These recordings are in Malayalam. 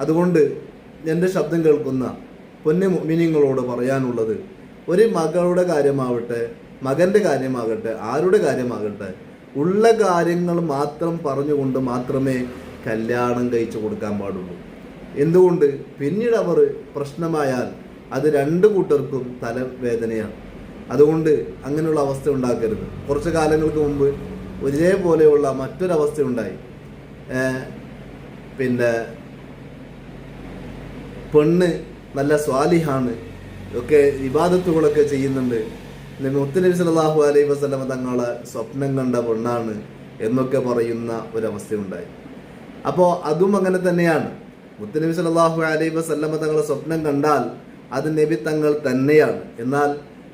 അതുകൊണ്ട് എൻ്റെ ശബ്ദം കേൾക്കുന്ന പൊന്നു മുഅ്മിനീങ്ങളോട് പറയാനുള്ളത്, ഒരു മകളുടെ കാര്യമാവട്ടെ, മകൻ്റെ കാര്യമാകട്ടെ, ആരുടെ കാര്യമാകട്ടെ, ഉള്ള കാര്യങ്ങൾ മാത്രം പറഞ്ഞുകൊണ്ട് മാത്രമേ കല്യാണം കഴിച്ചു കൊടുക്കാൻ പാടുള്ളൂ. എന്തുകൊണ്ട്? പിന്നീട് അവർ പ്രശ്നമായാൽ അത് രണ്ടു കൂട്ടർക്കും തലവേദനയാണ്. അതുകൊണ്ട് അങ്ങനെയുള്ള അവസ്ഥ ഉണ്ടാക്കരുത്. കുറച്ച് കാലങ്ങൾക്ക് മുമ്പ് ഒരേപോലെയുള്ള മറ്റൊരവസ്ഥ ഉണ്ടായി. പിന്നെ പെണ്ണ് നല്ല സ്വാലിഹാണ്, ഒക്കെ ഇബാദത്തുകളൊക്കെ ചെയ്യുന്നുണ്ട്, മുത്തുനബി സല്ലല്ലാഹു അലൈഹി വസല്ലമ തങ്ങളെ സ്വപ്നം കണ്ട പെണ്ണാണ് എന്നൊക്കെ പറയുന്ന ഒരവസ്ഥയുണ്ടായി. അപ്പോൾ അതും അങ്ങനെ തന്നെയാണ്. മുത്തുനബി സല്ലല്ലാഹു അലൈഹി വസല്ലമ തങ്ങളെ സ്വപ്നം കണ്ടാൽ അത് നബി തങ്ങൾ തന്നെയാണ്. എന്നാൽ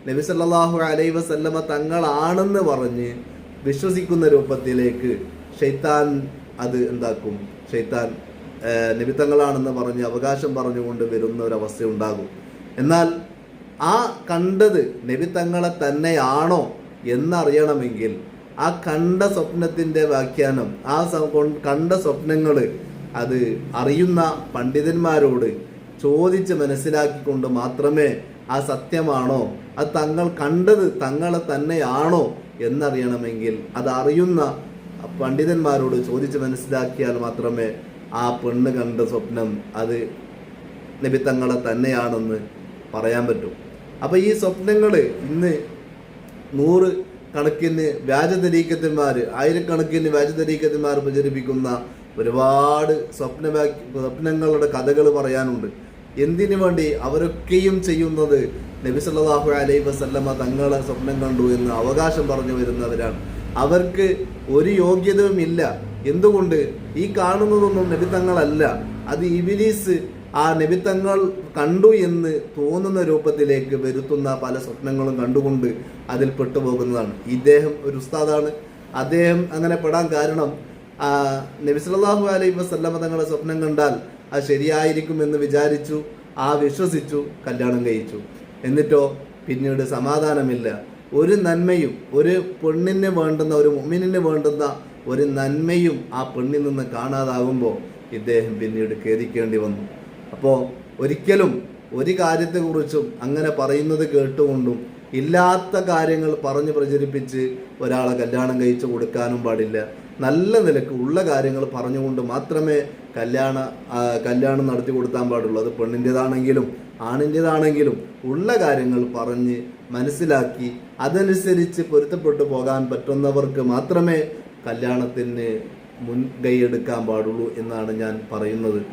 നബി സല്ലല്ലാഹു അലൈഹി വസല്ലമ തങ്ങളാണെന്ന് പറഞ്ഞ് വിശ്വസിക്കുന്ന രൂപത്തിലേക്ക് ഷൈത്താൻ അത് എന്താക്കും? ഷൈത്താൻ നബി തങ്ങളാണെന്ന് പറഞ്ഞ് അവകാശം പറഞ്ഞുകൊണ്ട് വരുന്ന ഒരവസ്ഥ ഉണ്ടാകും. എന്നാൽ ആ കണ്ടത് നബി തങ്ങളെ തന്നെയാണോ എന്നറിയണമെങ്കിൽ ആ കണ്ട സ്വപ്നത്തിൻ്റെ വ്യാഖ്യാനം, ആ കണ്ട സ്വപ്നങ്ങൾ അത് അറിയുന്ന പണ്ഡിതന്മാരോട് ചോദിച്ച് മനസ്സിലാക്കിക്കൊണ്ട് മാത്രമേ ആ സത്യമാണോ, അത് തങ്ങൾ കണ്ടത് തങ്ങളെ തന്നെയാണോ എന്നറിയണമെങ്കിൽ അത് അറിയുന്ന പണ്ഡിതന്മാരോട് ചോദിച്ച് മനസ്സിലാക്കിയാൽ മാത്രമേ ആ പെണ്ണ് കണ്ട സ്വപ്നം അത് നബി തങ്ങളെ തന്നെയാണെന്ന് പറയാൻ പറ്റും. അപ്പോൾ ഈ സ്വപ്നങ്ങൾ ഇന്ന് 100 കണക്കിന് വ്യാജതരീക്കന്മാർ, 1000കണക്കിന് വ്യാജതരീക്കന്മാർ പ്രചരിപ്പിക്കുന്ന ഒരുപാട് സ്വപ്നങ്ങളുടെ കഥകൾ പറയാനുണ്ട്. എന്തിനു വേണ്ടി? അവരൊക്കെയും ചെയ്യുന്നത് നബി സല്ലല്ലാഹു അലൈഹി വസല്ലമ തങ്ങളെ സ്വപ്നം കണ്ടു എന്ന് അവകാശം പറഞ്ഞു വരുന്നവരാണ്. അവർക്ക് ഒരു യോഗ്യതയും ഇല്ല. എന്തുകൊണ്ട്? ഈ കാണുന്നതൊന്നും നബി തങ്ങളല്ല, അത് ഇബ്ലീസ് ആ നബി തങ്ങൾ കണ്ടു എന്ന് തോന്നുന്ന രൂപത്തിലേക്ക് വരുത്തുന്ന പല സ്വപ്നങ്ങളും കണ്ടുകൊണ്ട് അതിൽ പെട്ടുപോകുന്നതാണ്. ഇദ്ദേഹം ഒരു ഉസ്താദാണ്. അദ്ദേഹം അങ്ങനെ പെടാൻ കാരണം നബി സല്ലല്ലാഹു അലൈഹി വസല്ലമ തങ്ങളെ സ്വപ്നം കണ്ടാൽ അത് ശരിയായിരിക്കുമെന്ന് വിചാരിച്ചു, വിശ്വസിച്ചു, കല്യാണം കഴിച്ചു. എന്നിട്ടോ പിന്നീട് സമാധാനമില്ല. ഒരു നന്മയും, ഒരു പെണ്ണിന് വേണ്ടുന്ന, ഒരു മുഅ്മിനിന് വേണ്ടുന്ന ഒരു നന്മയും ആ പെണ്ണിൽ നിന്ന് കാണാതാകുമ്പോൾ ഇദ്ദേഹം പിന്നീട് ഖേദിക്കേണ്ടി വന്നു. അപ്പോൾ ഒരിക്കലും ഒരു കാര്യത്തെക്കുറിച്ചും അങ്ങനെ പറയുന്നത് കേട്ടുകൊണ്ടും ഇല്ലാത്ത കാര്യങ്ങൾ പറഞ്ഞ് പ്രചരിപ്പിച്ച് ഒരാളെ കല്യാണം കഴിച്ചു കൊടുക്കാനും പാടില്ല. നല്ല നിലക്ക് ഉള്ള കാര്യങ്ങൾ പറഞ്ഞുകൊണ്ട് മാത്രമേ കല്യാണം നടത്തി കൊടുക്കാൻ പാടുള്ളൂ. അത് പെണ്ണിൻ്റെതാണെങ്കിലും ആണിൻ്റെതാണെങ്കിലും ഉള്ള കാര്യങ്ങൾ പറഞ്ഞ് മനസ്സിലാക്കി അതനുസരിച്ച് പൊരുത്തപ്പെട്ടു പോകാൻ പറ്റുന്നവർക്ക് മാത്രമേ കല്യാണത്തിന് മുൻകൈ എടുക്കാൻ പാടുള്ളൂ എന്നാണ് ഞാൻ പറയുന്നത്.